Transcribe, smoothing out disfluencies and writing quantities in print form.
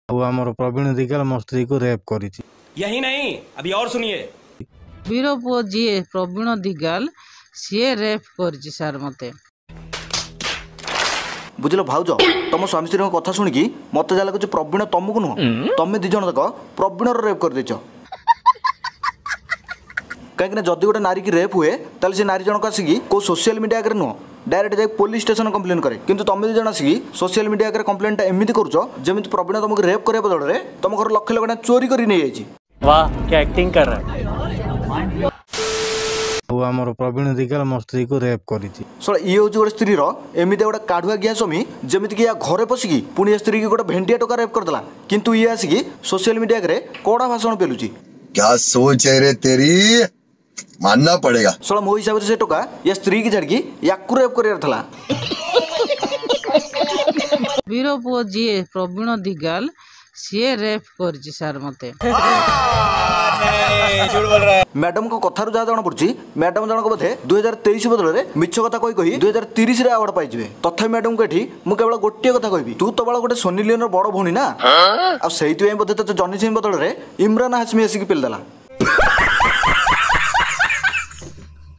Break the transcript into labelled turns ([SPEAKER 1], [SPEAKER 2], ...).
[SPEAKER 1] ଆଉ ଆମର ପ୍ରବୀଣ ଦିଗାଲ ମୋ ସ୍ତ୍ରୀକୁ ରେପ୍ କରିଛି।
[SPEAKER 2] यही नहीं, अभी और सुनिए।
[SPEAKER 3] वीर पुओ जी प्रवीण दिगाल सी रेप कर सार मते
[SPEAKER 4] बुझल भाउज तुम स्वामी स्त्री कथा शुणिकी मत जहाँ लगे प्रवीण तुमको नुह तुम दी जन तक प्रवीण रेप कर देच कहीं जदि गोटे नारी की रेप हुए ताले से नारी जनक आसिकी को सोशल मीडिया आगे नुह डायरेक्ट जाए पुलिस स्टेशन कंप्लेन करे किंतु तुम दी जन आसिकी सोशल मीडिया आगे कंप्लेन एमती करुच जमी प्रवीण तुमको रेप करने बदल में तुम घर लक्ष लक्ष चोरी कर नहीं जाइए।
[SPEAKER 5] वाह क्या एक्टिंग कर रहा है।
[SPEAKER 1] ଆଉ ଆମର ପ୍ରବୀଣ ଦିଗାଲ ମୋ ସ୍ତ୍ରୀକୁ ରେପ୍ କରିଛି।
[SPEAKER 4] ଶଳା ଇଏ ହେଉଛି ଗୋଟେ ସ୍ତ୍ରୀର ଏମିତି ଗୋଟେ କାଢୁଆ ଗିଆ ସ୍ୱାମୀ ଯେମିତିକି ୟା ଘରେ ପଶିକି ପୁଣି ଏ ସ୍ତ୍ରୀକି ଗୋଟେ ଭେଣ୍ଡିଆ ଟୋକା ରେପ୍ କରିଦେଲା କିନ୍ତୁ ଇଏ ଆସିକି ସୋସିଆଲ ମିଡ଼ିଆରେ କଡ଼ା ଭାଷଣ ପେଲୁଛି।
[SPEAKER 6] क्या सोच है रे तेरी, मानना पड़ेगा।
[SPEAKER 4] ଶଳା ମୋ ହିସାବରେ ସେ ଟୋକା ୟା ସ୍ତ୍ରୀ की ଛାଡ଼ିକି ୟାକୁ ରେପ୍ କରିବାର ଥିଲା।
[SPEAKER 3] वीर पुओ जी प्रवीण दिगाल सी रेप कर सार मते
[SPEAKER 4] मैडम को कथारू जहाँ जना पड़ी मैडम जनक बोधे 2023 बदल में मिछ कथा कही कही 2030 अवार्ड पाइबे तथा मैडम को एठी मु केवल गोटे कथा कहबी तू तो गोटे सोनी लियोन बड़ भौणी ना आ बोधे तो जनी सिंह बदल में इमरान हाशमी आसिक पेलदेला।